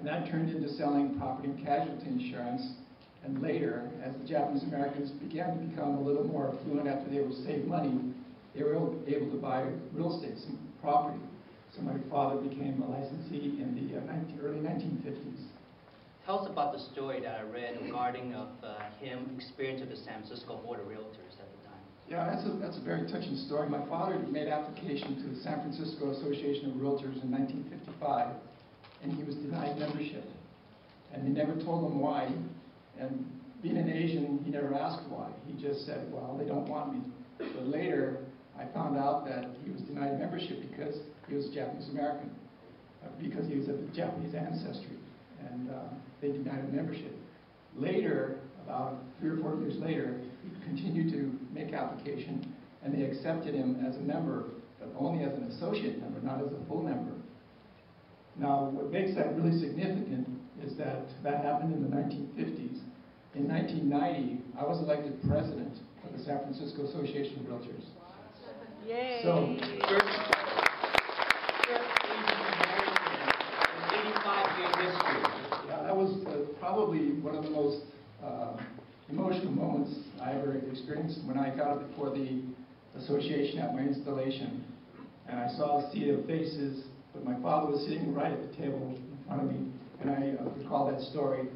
And that turned into selling property and casualty insurance. And later, as the Japanese Americans began to become a little more affluent after they would save money, they were able to buy real estate, some property. So my father became a licensee in the early 1950s. Tell us about the story that I read regarding of him experience with the San Francisco Board of Realtors at the time. Yeah, that's a very touching story. My father made application to the San Francisco Association of Realtors in 1955, and he was denied membership. And they never told him why. And being an Asian, he never asked why. He just said, well, they don't want me. But later, I found out that he was denied membership because he was Japanese American, because he was of Japanese ancestry, and they denied him membership. Later, about 3 or 4 years later, he continued to make application, and they accepted him as a member, but only as an associate member, not as a full member. Now, what makes that really significant is that that happened in the 1950s. In 1990, I was elected president of the San Francisco Association of Realtors. Yay! So, First Asian American in 85-year history. yeah, that was probably one of the most emotional moments I ever experienced when I got up before the association at my installation. And I saw a sea of faces, but my father was sitting right at the table in front of me. And I recall that story,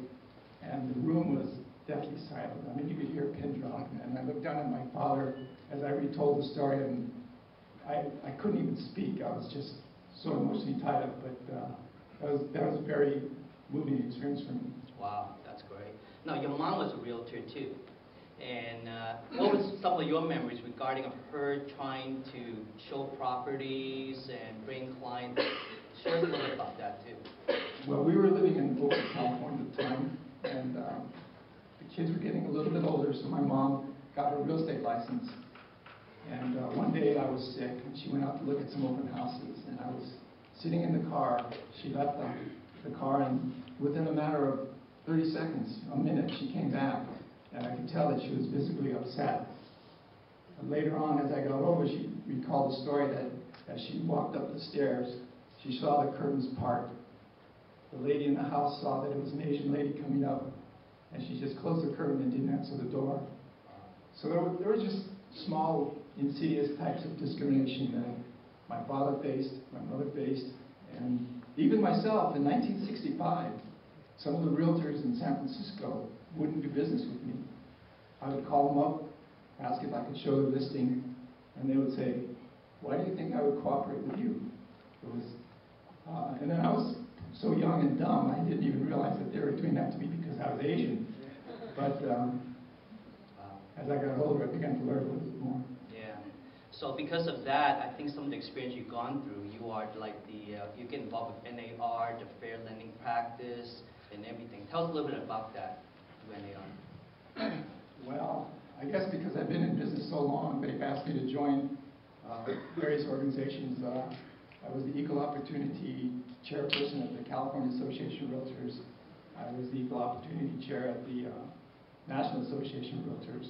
and the room was deathly silent. I mean, you could hear a pin drop. And I looked down at my father as I retold the story, and I couldn't even speak. I was just so emotionally tied up. But that was a very moving experience for me. Wow, that's great. Now, your mom was a realtor too. And what was some of your memories regarding of her trying to show properties and bring clients? Share a little bit about that too. Well, we were living in Oakland, California at the time, and the kids were getting a little bit older, so my mom got her real estate license. And one day I was sick, and she went out to look at some open houses, and I was sitting in the car. She left the car, and within a matter of 30 seconds, a minute, she came back, and I could tell that she was visibly upset. And later on, as I got over, she recalled the story that as she walked up the stairs, she saw the curtains part. The lady in the house saw that it was an Asian lady coming up, and she just closed the curtain and didn't answer the door. So there were just small, insidious types of discrimination that my father faced, my mother faced, and even myself in 1965. Some of the realtors in San Francisco wouldn't do business with me. I would call them up, ask if I could show the listing, and they would say, "Why do you think I would cooperate with you?" It was, and then I was so young and dumb, I didn't even realize that they were doing that to me because I was Asian. But as I got older, I began to learn a little bit more. Yeah. So because of that, I think some of the experience you've gone through, you are like you get involved with NAR, the fair lending practice, and everything. Tell us a little bit about that, NAR. Well, I guess because I've been in business so long, they've asked me to join various organizations. I was the Equal Opportunity Chairperson of the California Association of Realtors. I was the Equal Opportunity Chair at the National Association of Realtors.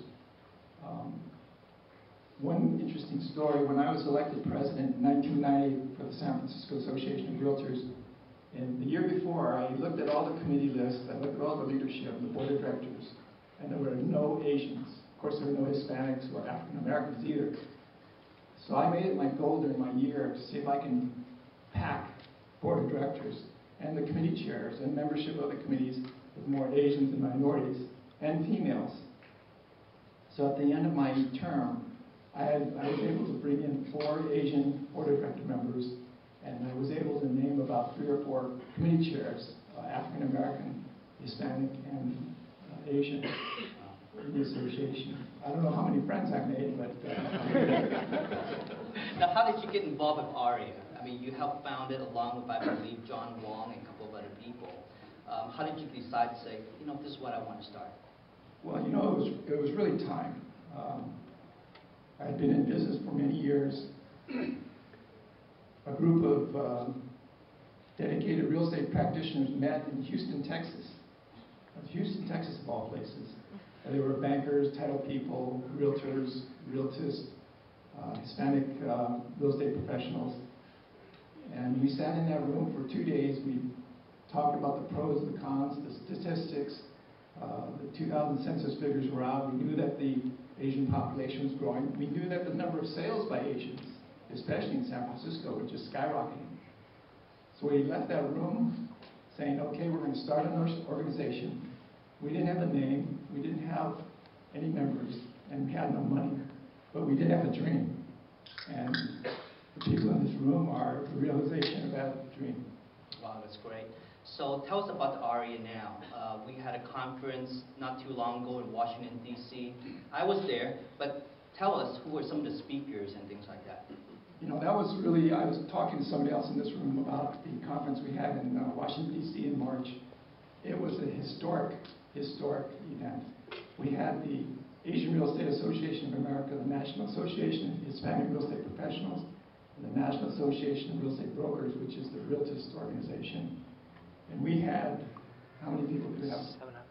One interesting story, when I was elected president in 1990 for the San Francisco Association of Realtors, and the year before, I looked at all the committee lists, I looked at all the leadership and the board of directors, and there were no Asians. Of course, there were no Hispanics or African Americans either. So I made it my goal during my year to see if I can pack board of directors and the committee chairs and membership of the committees with more Asians and minorities and females. So at the end of my term, I was able to bring in 4 Asian board of director members, and I was able to name about 3 or 4 committee chairs, African American, Hispanic, and Asian in the association. I don't know how many friends I made, but... Now, how did you get involved with ARIA? I mean, you helped found it along with, I believe, John Wong and a couple of other people. How did you decide to say, you know, this is what I want to start? Well, you know, it was really time. I had been in business for many years. A group of dedicated real estate practitioners met in Houston, Texas. Houston, Texas, of all places. They were bankers, title people, realtors, realtists, Hispanic real estate professionals. And we sat in that room for 2 days. We talking about the pros, the cons, the statistics. The 2000 census figures were out. We knew that the Asian population was growing. We knew that the number of sales by Asians, especially in San Francisco, were just skyrocketing. So we left that room saying, okay, we're going to start an organization. We didn't have a name, we didn't have any members, and we had no money, but we did have a dream. And the people in this room are the realization of that dream. Wow, that's great. So tell us about the ARIA now. We had a conference not too long ago in Washington, D.C. I was there, but tell us who were some of the speakers and things like that. You know, that was really, I was talking to somebody else in this room about the conference we had in Washington, D.C. in March. It was a historic event. We had the Asian Real Estate Association of America, the National Association of Hispanic Real Estate Professionals, and the National Association of Real Estate Brokers, which is the Realtist organization. And we had, how many people did we have? 700.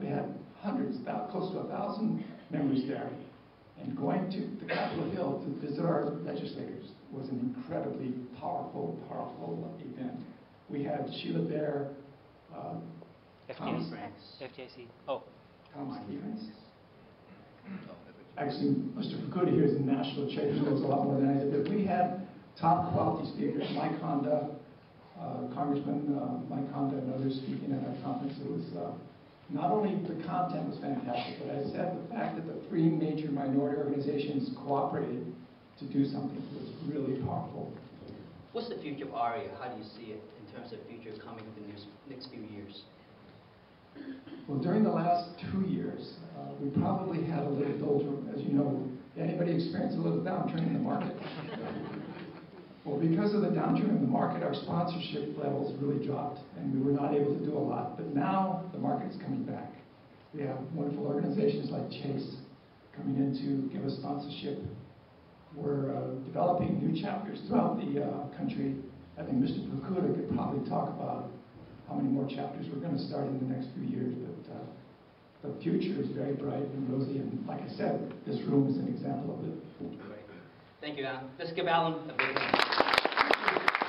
We had hundreds, close to 1,000 members there. And going to the Capitol Hill to visit our legislators was an incredibly powerful event. We had Sheila Bair, Tom FDIC. Oh. Tom Stevens. Actually, Mr. Fukuda here is the national chair, he knows a lot more than I did, but we had top quality speakers, Mike Honda, Congressman Mike Honda and others speaking at our conference. It was, not only the content was fantastic, but I said the fact that the three major minority organizations cooperated to do something was really powerful. What's the future of ARIA? How do you see it in terms of future coming in the next few years? Well, during the last 2 years, we probably had a little doldrum. As you know, anybody experienced a little downturn in the market? Well, because of the downturn in the market, our sponsorship levels really dropped, and we were not able to do a lot. But now the market is coming back. We have wonderful organizations like Chase coming in to give us sponsorship. We're developing new chapters throughout the country. I think Mr. Fukuda could probably talk about how many more chapters we're going to start in the next few years. But the future is very bright and rosy, and like I said, this room is an example of it. Great. Thank you, Alan. Let's give Alan a big hand.